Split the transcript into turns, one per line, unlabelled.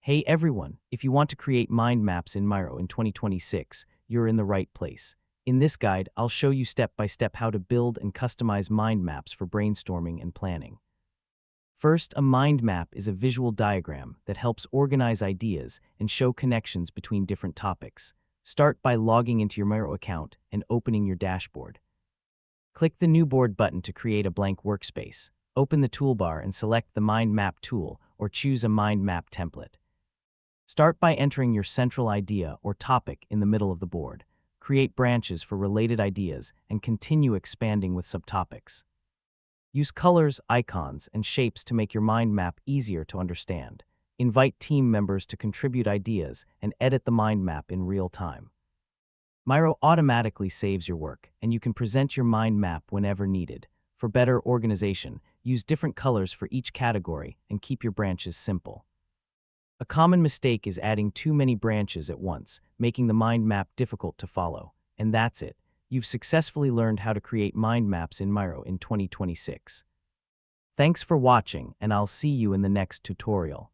Hey everyone, if you want to create mind maps in Miro in 2026, you're in the right place. In this guide, I'll show you step by step how to build and customize mind maps for brainstorming and planning. First, a mind map is a visual diagram that helps organize ideas and show connections between different topics. Start by logging into your Miro account and opening your dashboard. Click the New Board button to create a blank workspace. Open the toolbar and select the Mind Map tool or choose a mind map template. Start by entering your central idea or topic in the middle of the board. Create branches for related ideas and continue expanding with subtopics. Use colors, icons, and shapes to make your mind map easier to understand. Invite team members to contribute ideas and edit the mind map in real time. Miro automatically saves your work, and you can present your mind map whenever needed. For better organization, use different colors for each category and keep your branches simple. A common mistake is adding too many branches at once, making the mind map difficult to follow. And that's it. You've successfully learned how to create mind maps in Miro in 2026. Thanks for watching, and I'll see you in the next tutorial.